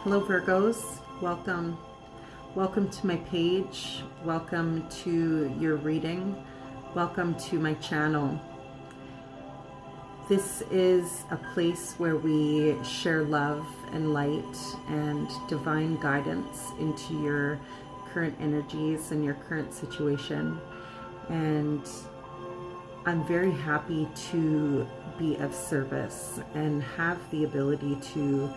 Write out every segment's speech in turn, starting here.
Hello Virgos, welcome. Welcome to my page, welcome to your reading, welcome to my channel. This is a place where we share love and light and divine guidance into your current energies and your current situation. And I'm very happy to be of service and have the ability to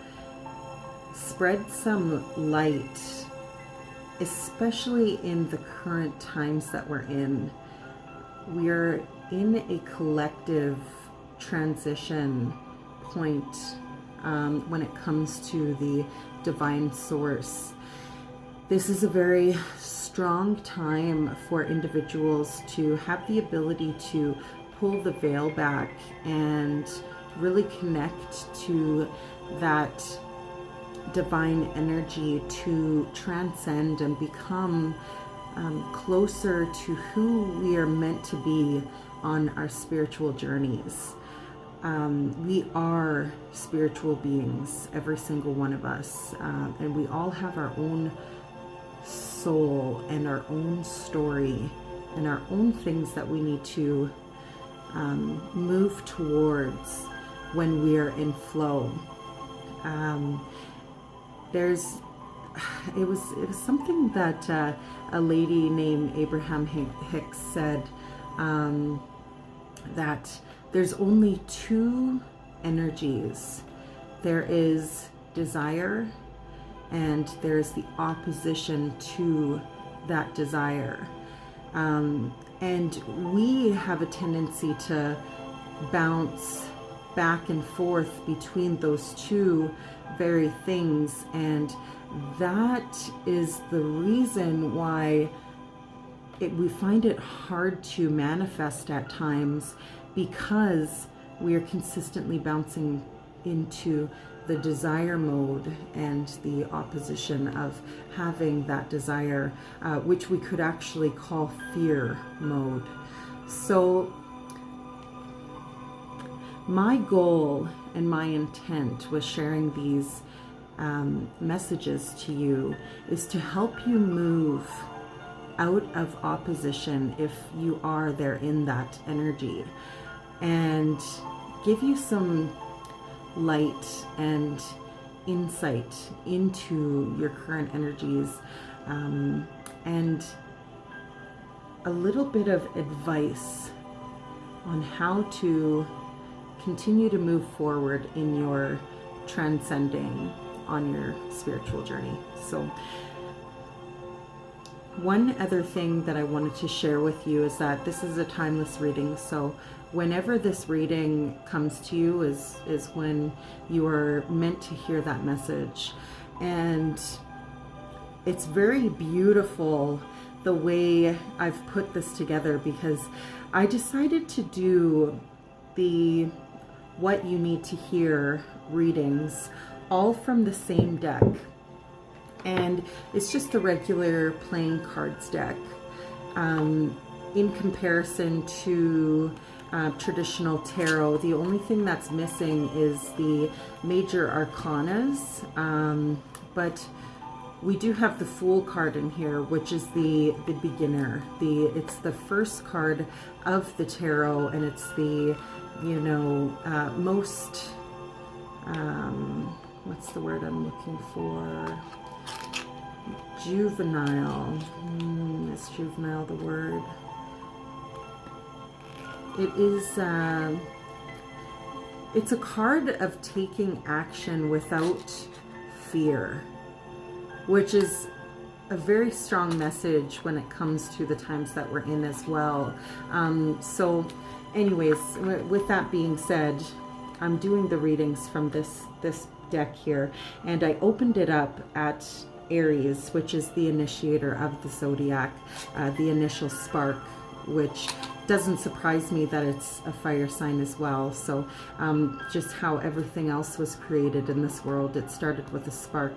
spread some light, especially in the current times that we're in. We're in a collective transition point when it comes to the divine source. This is a very strong time for individuals to have the ability to pull the veil back and really connect to that divine energy, to transcend and become closer to who we are meant to be on our spiritual journeys. We are spiritual beings, every single one of us, and we all have our own soul and our own story and our own things that we need to move towards when we are in flow. It was something that a lady named Abraham Hicks said, that there's only two energies. There is desire and there's the opposition to that desire. And we have a tendency to bounce back and forth between those two very things, and that is the reason why we find it hard to manifest at times, because we are consistently bouncing into the desire mode and the opposition of having that desire, which we could actually call fear mode. So my goal and my intent with sharing these messages to you is to help you move out of opposition if you are there in that energy, and give you some light and insight into your current energies, and a little bit of advice on how to continue to move forward in your transcending on your spiritual journey. So one other thing that I wanted to share with you is that this is a timeless reading. So whenever this reading comes to you is when you are meant to hear that message. And it's very beautiful the way I've put this together, because I decided to do the What You Need to Hear readings all from the same deck. And it's just the regular playing cards deck, in comparison to traditional tarot. The only thing that's missing is the major arcanas, but we do have the Fool card in here, which is the beginner. It's the first card of the tarot, and it's the most what's the word I'm looking for? Juvenile. Is juvenile the word? It is, it's a card of taking action without fear, which is a very strong message when it comes to the times that we're in as well. So anyways, with that being said, I'm doing the readings from this deck here, and I opened it up at Aries, which is the initiator of the zodiac, the initial spark, which doesn't surprise me that it's a fire sign as well. So just how everything else was created in this world, it started with a spark.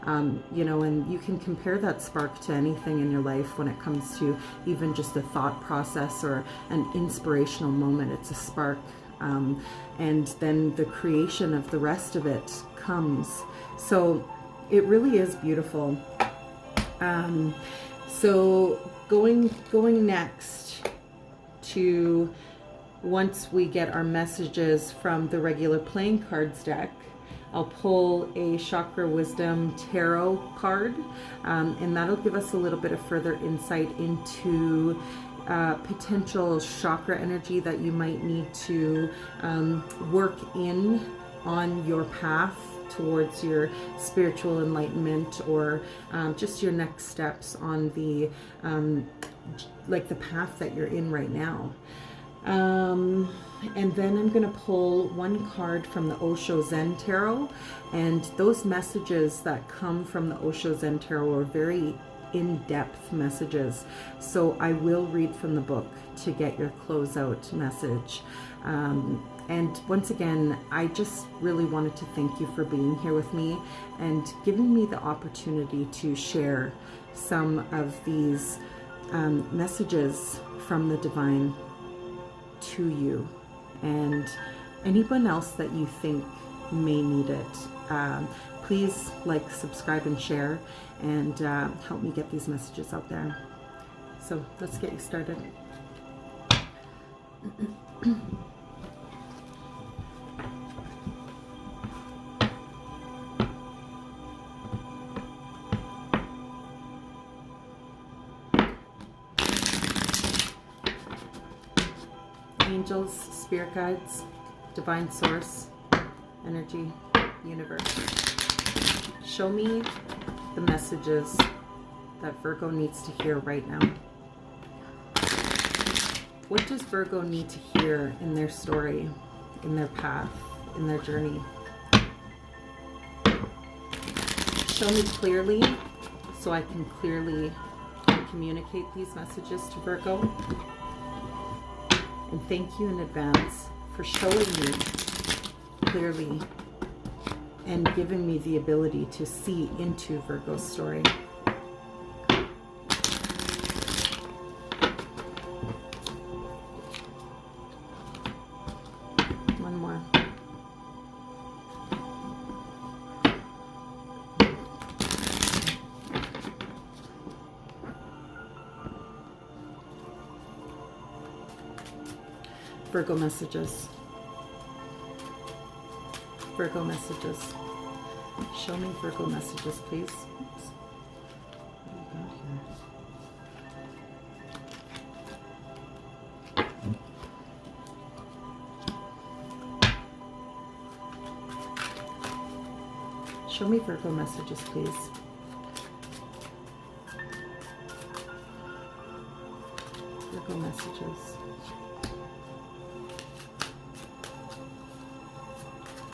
And you can compare that spark to anything in your life when it comes to even just a thought process or an inspirational moment. It's a spark. And then the creation of the rest of it comes. So it really is beautiful. So going next to, once we get our messages from the regular playing cards deck, I'll pull a Chakra Wisdom Tarot card, and that'll give us a little bit of further insight into potential chakra energy that you might need to work in on your path towards your spiritual enlightenment, or just your next steps on the like the path that you're in right now. And then I'm going to pull one card from the Osho Zen Tarot, and those messages that come from the Osho Zen Tarot are very in-depth messages, so I will read from the book to get your closeout message. And once again, I just really wanted to thank you for being here with me and giving me the opportunity to share some of these messages from the divine to you and anyone else that you think may need it. Please like, subscribe, and share, and help me get these messages out there. So let's get you started. Angels, spirit guides, divine source, energy, universe. Show me the messages that Virgo needs to hear right now. What does Virgo need to hear in their story, in their path, in their journey? Show me clearly so I can clearly communicate these messages to Virgo. And thank you in advance for showing me clearly and giving me the ability to see into Virgo's story. One more. Virgo messages. Virgo messages. Show me Virgo messages, please. Oops. What do we got here? Show me Virgo messages, please. Virgo messages.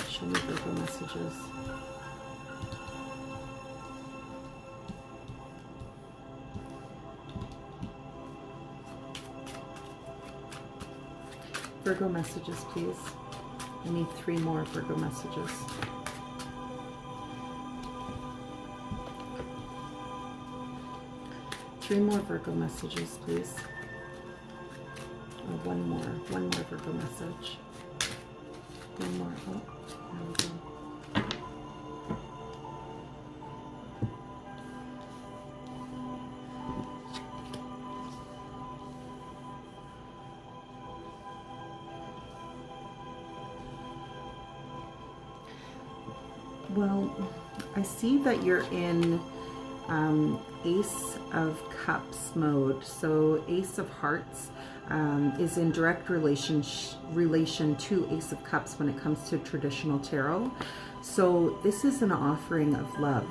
Show me Virgo messages. Virgo messages, please. I need 3 more Virgo messages. Three more Virgo messages, please. Or one more Virgo message. One more. Oh, there we go. Well, I see that you're in Ace of Cups mode. So Ace of Hearts is in direct relation to Ace of Cups when it comes to traditional tarot. So this is an offering of love.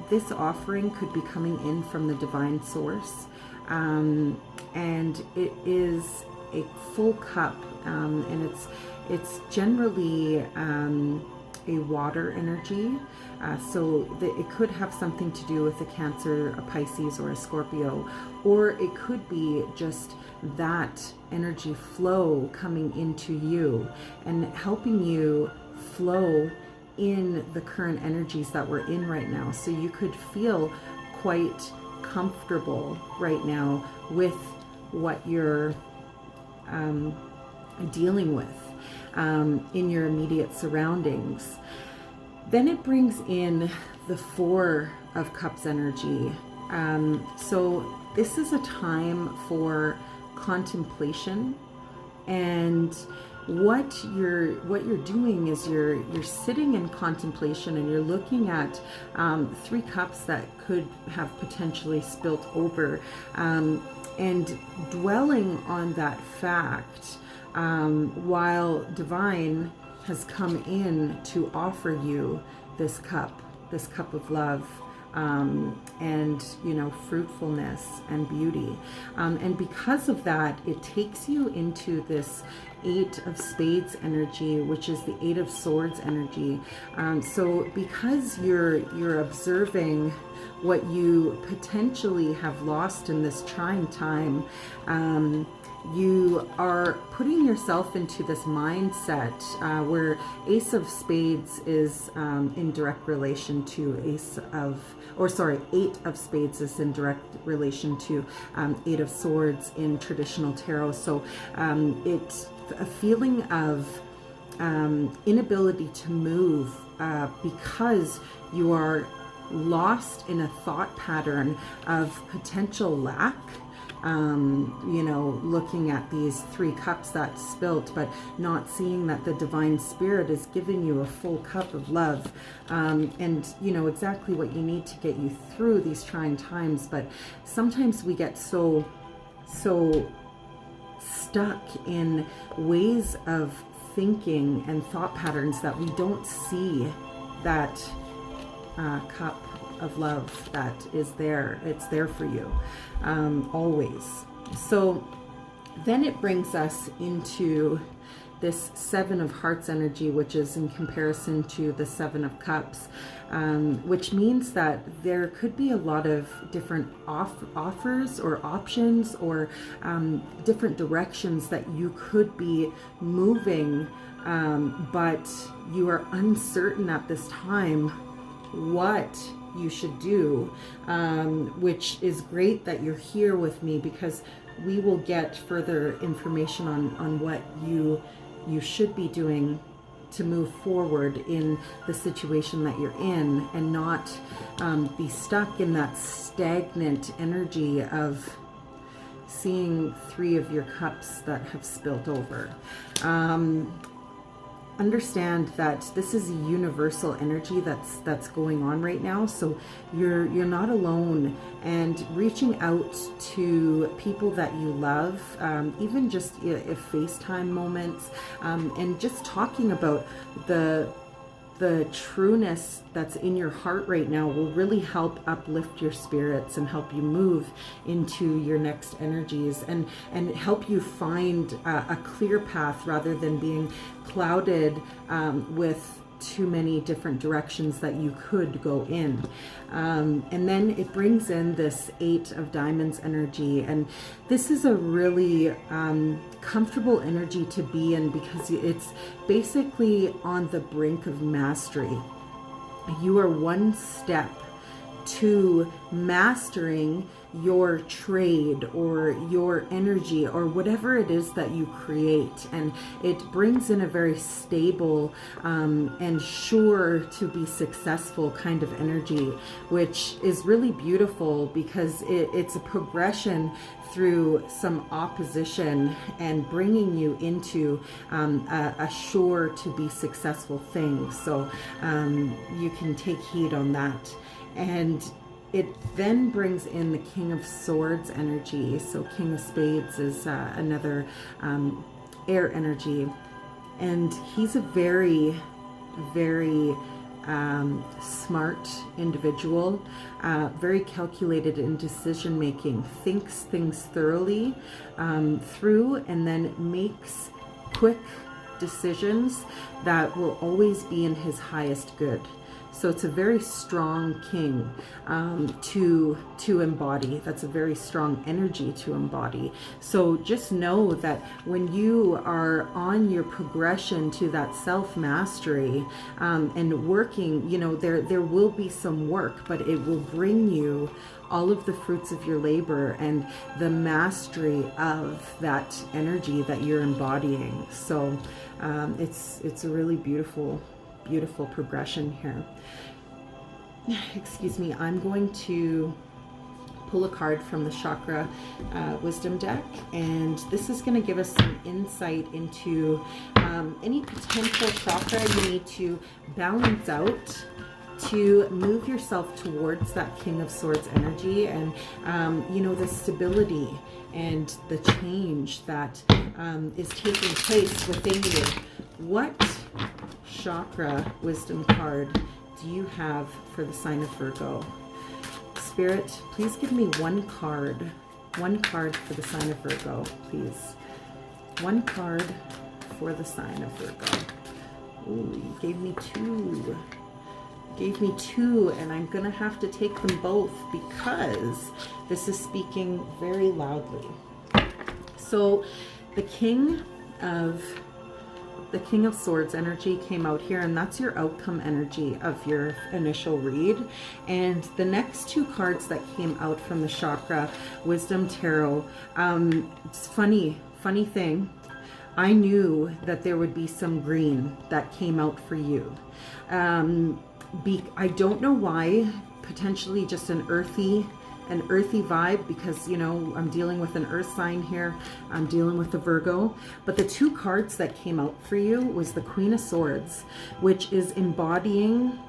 This offering could be coming in from the divine source, and it is a full cup, and it's generally a water energy, so it could have something to do with a Cancer, a Pisces, or a Scorpio, or it could be just that energy flow coming into you and helping you flow in the current energies that we're in right now. So you could feel quite comfortable right now with what you're dealing with in your immediate surroundings. Then it brings in the Four of Cups energy. So this is a time for contemplation, and what you're doing is you're sitting in contemplation, and you're looking at three cups that could have potentially spilt over, and dwelling on that fact, while divine has come in to offer you this cup of love, and fruitfulness and beauty, and because of that, it takes you into this Eight of Spades energy, which is the Eight of Swords energy. So because you're observing what you potentially have lost in this trying time, you are putting yourself into this mindset where Ace of Spades is in direct relation to Eight of Spades is in direct relation to Eight of Swords in traditional tarot. So it's a feeling of inability to move because you are lost in a thought pattern of potential lack. Looking at these three cups that spilt, but not seeing that the divine spirit is giving you a full cup of love, and exactly what you need to get you through these trying times. But sometimes we get so stuck in ways of thinking and thought patterns that we don't see that cup of love that is there. It's there for you, always. So then it brings us into this Seven of Hearts energy, which is in comparison to the Seven of Cups, which means that there could be a lot of different offers or options, or different directions that you could be moving, but you are uncertain at this time what you should do, which is great that you're here with me, because we will get further information on what you should be doing to move forward in the situation that you're in, and not be stuck in that stagnant energy of seeing three of your cups that have spilt over. Understand that this is a universal energy that's going on right now, so you're not alone, and reaching out to people that you love, even just if FaceTime moments, and just talking about the trueness that's in your heart right now will really help uplift your spirits and help you move into your next energies, and help you find a clear path rather than being clouded with too many different directions that you could go in. And then it brings in this Eight of Diamonds energy, and this is a really comfortable energy to be in, because it's basically on the brink of mastery. You are one step to mastering your trade or your energy or whatever it is that you create, and it brings in a very stable and sure to be successful kind of energy, which is really beautiful, because it's a progression through some opposition and bringing you into a sure to be successful thing. So you can take heed on that. And it then brings in the King of Swords energy. So King of Spades is another air energy, and he's a very, very smart individual, very calculated in decision making, thinks things thoroughly through, and then makes quick decisions that will always be in his highest good. So it's a very strong king to embody. That's a very strong energy to embody. So just know that when you are on your progression to that self-mastery and working, there will be some work, but it will bring you all of the fruits of your labor and the mastery of that energy that you're embodying. So it's a really beautiful beautiful progression here. Excuse me, I'm going to pull a card from the chakra wisdom deck, and this is going to give us some insight into any potential chakra you need to balance out to move yourself towards that King of Swords energy, and you know, the stability and the change that is taking place within you. What chakra wisdom card do you have for the sign of Virgo? Spirit, please give me one card for the sign of Virgo, please. One card for the sign of Virgo. Ooh, you gave me two. Gave me two, and I'm gonna have to take them both because this is speaking very loudly. So the King of Swords energy came out here, and that's your outcome energy of your initial read. And the next two cards that came out from the chakra wisdom tarot, it's funny thing, I knew that there would be some green that came out for you. I don't know why, potentially just an earthy vibe, because, you know, I'm dealing with an earth sign here. I'm dealing with the Virgo. But the two cards that came out for you was the Queen of Swords, which is embodying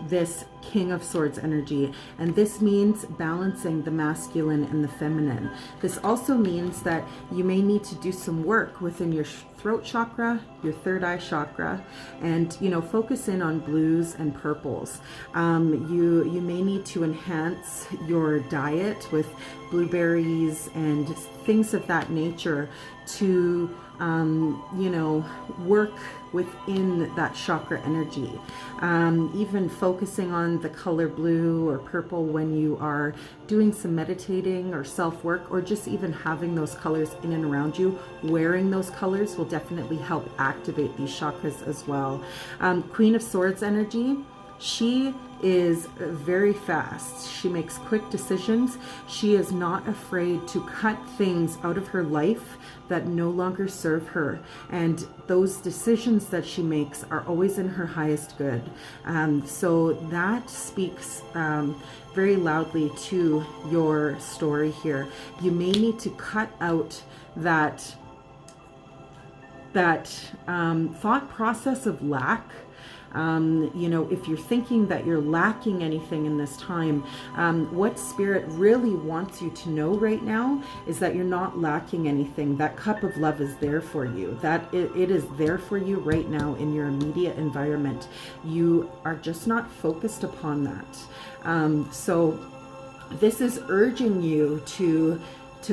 this King of Swords energy. And this means balancing the masculine and the feminine. This also means that you may need to do some work within your throat chakra, your third eye chakra, and, you know, focus in on blues and purples. You may need to enhance your diet with blueberries and things of that nature to you know, work within that chakra energy. Even focusing on the color blue or purple when you are doing some meditating or self-work, or just even having those colors in and around you, wearing those colors will definitely help activate these chakras as well. Queen of Swords energy, she is very fast. She makes quick decisions. She is not afraid to cut things out of her life that no longer serve her. And those decisions that she makes are always in her highest good. So that speaks very loudly to your story here. You may need to cut out that thought process of lack. You know, if you're thinking that you're lacking anything in this time, what Spirit really wants you to know right now is that you're not lacking anything. That cup of love is there for you. That it is there for you right now in your immediate environment. You are just not focused upon that. So this is urging you to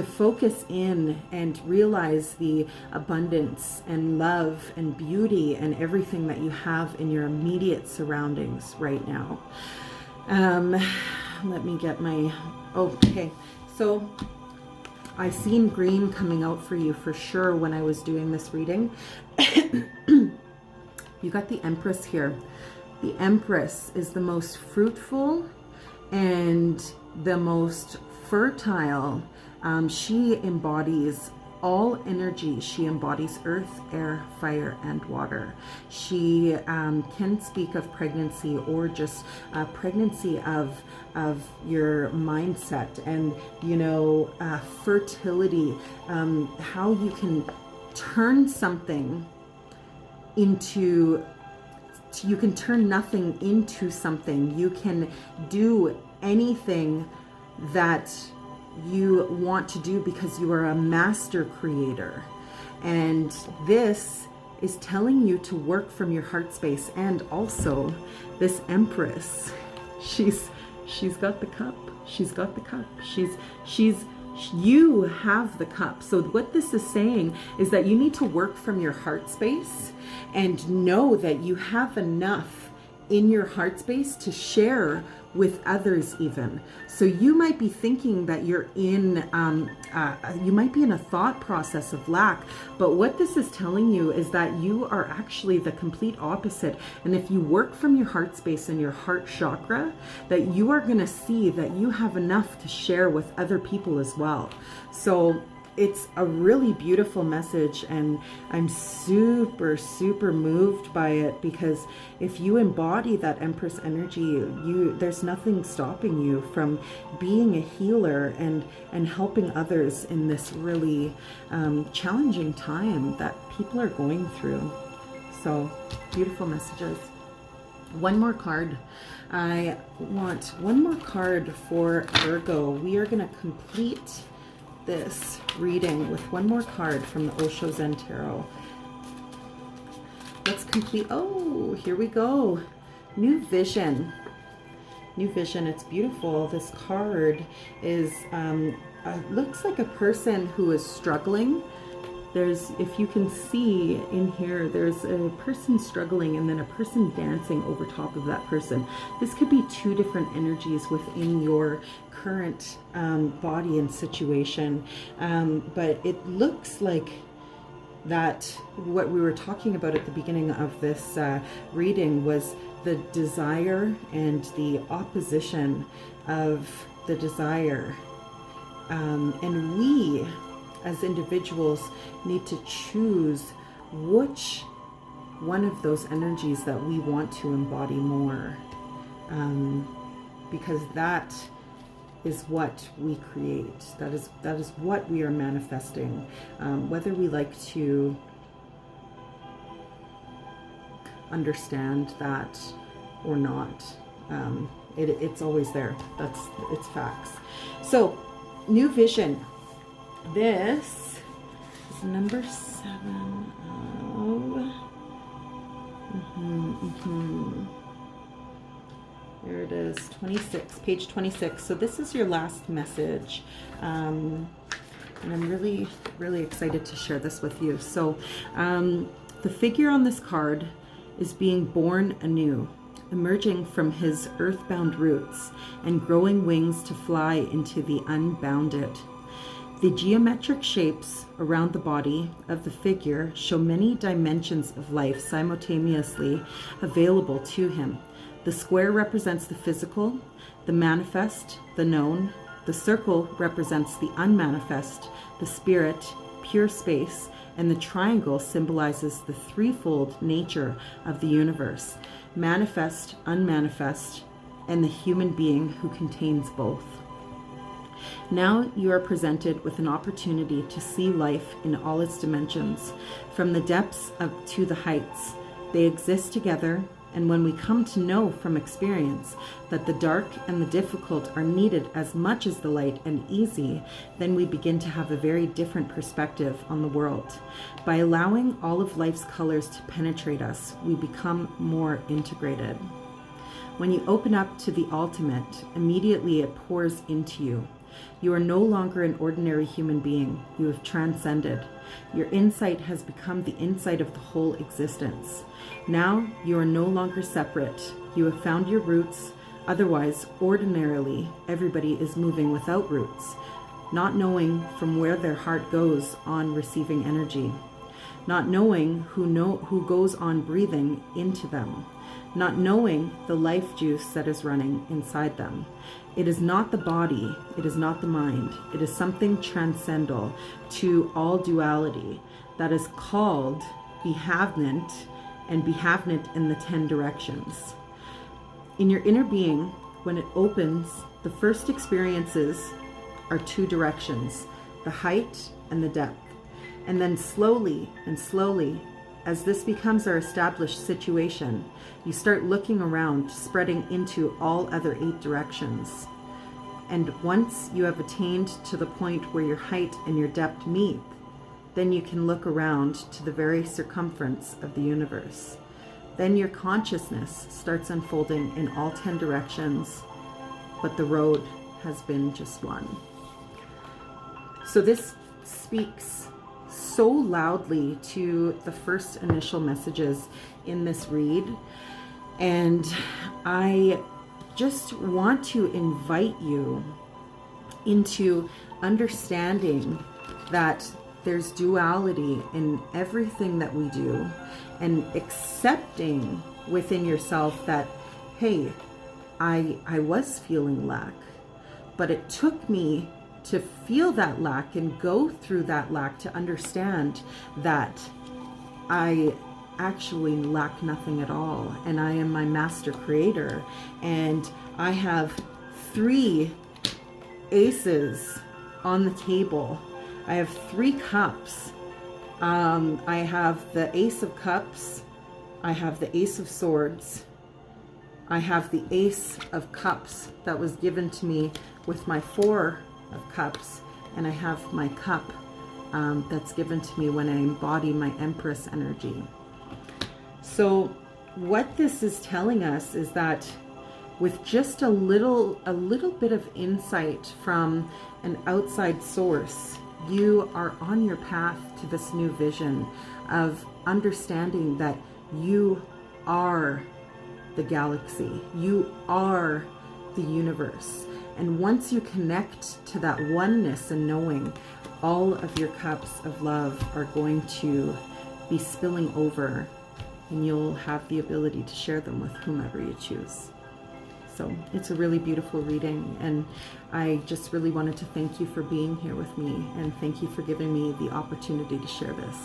focus in and realize the abundance and love and beauty and everything that you have in your immediate surroundings right now. Let me get my, okay. So I seen green coming out for you for sure when I was doing this reading. You got the Empress here. The Empress is the most fruitful and the most fertile. She embodies all energy. She embodies earth, air, fire, and water. She can speak of pregnancy, or just pregnancy of your mindset, and, you know, fertility, how you can turn something into, you can turn nothing into something. You can do anything that you want to do because you are a master creator. And this is telling you to work from your heart space. And also this Empress, she's got the cup. She's got the cup. You have the cup. So what this is saying is that you need to work from your heart space and know that you have enough in your heart space to share with others even. So you might be thinking that you're in, you might be in a thought process of lack, but what this is telling you is that you are actually the complete opposite. And if you work from your heart space and your heart chakra, that you are gonna see that you have enough to share with other people as well. So it's a really beautiful message, and I'm super, super moved by it, because if you embody that Empress energy, there's nothing stopping you from being a healer and helping others in this really challenging time that people are going through. So beautiful messages. One more card. I want one more card for Virgo. We are going to complete this reading with one more card from the Osho Zen Tarot. Let's complete. Oh, here we go. New vision. New vision. It's beautiful. This card is looks like a person who is struggling. There's, if you can see in here, there's a person struggling and then a person dancing over top of that person. This could be two different energies within your current body and situation. But it looks like that what we were talking about at the beginning of this reading was the desire and the opposition of the desire. And we, as individuals, need to choose which one of those energies that we want to embody more, because that is what we create. That is what we are manifesting, whether we like to understand that or not. It's always there. It's facts. So, new vision. This is number 7 of, there it is, 26, page 26. So this is your last message. And I'm really, really excited to share this with you. So the figure on this card is being born anew, emerging from his earthbound roots and growing wings to fly into the unbounded. The geometric shapes around the body of the figure show many dimensions of life simultaneously available to him. The square represents the physical, the manifest, the known. The circle represents the unmanifest, the spirit, pure space, and the triangle symbolizes the threefold nature of the universe: manifest, unmanifest, and the human being who contains both. Now you are presented with an opportunity to see life in all its dimensions, from the depths up to the heights. They exist together, and when we come to know from experience that the dark and the difficult are needed as much as the light and easy, then we begin to have a very different perspective on the world. By allowing all of life's colors to penetrate us, we become more integrated. When you open up to the ultimate, immediately it pours into you. You are no longer an ordinary human being. You have transcended. Your insight has become the insight of the whole existence. Now you are no longer separate. You have found your roots. Otherwise, ordinarily, everybody is moving without roots, not knowing from where their heart goes on receiving energy, not knowing who goes on breathing into them, not knowing the life juice that is running inside them. It is not the body, it is not the mind, it is something transcendental to all duality that is called behavement, and behavement in the 10 directions. In your inner being, when it opens, the first experiences are 2 directions, the height and the depth. And then slowly and slowly, as this becomes our established situation, you start looking around, spreading into all other 8 directions. And once you have attained to the point where your height and your depth meet, then you can look around to the very circumference of the universe. Then your consciousness starts unfolding in all 10 directions, but the road has been just one. So this speaks so loudly to the first initial messages in this read. And I just want to invite you into understanding that there's duality in everything that we do, and accepting within yourself that, hey, I was feeling lack, but it took me to feel that lack and go through that lack to understand that I actually lack nothing at all, and I am my master creator, and I have 3 aces on the table. I have 3 cups. I have the Ace of Cups, I have the Ace of Swords, I have the Ace of Cups that was given to me with my 4 of Cups, and I have my cup that's given to me when I embody my Empress energy. So what this is telling us is that with just a little bit of insight from an outside source, you are on your path to this new vision of understanding that you are the galaxy, you are the universe. And once you connect to that oneness and knowing, all of your cups of love are going to be spilling over, and you'll have the ability to share them with whomever you choose. So it's a really beautiful reading, and I just really wanted to thank you for being here with me, and thank you for giving me the opportunity to share this.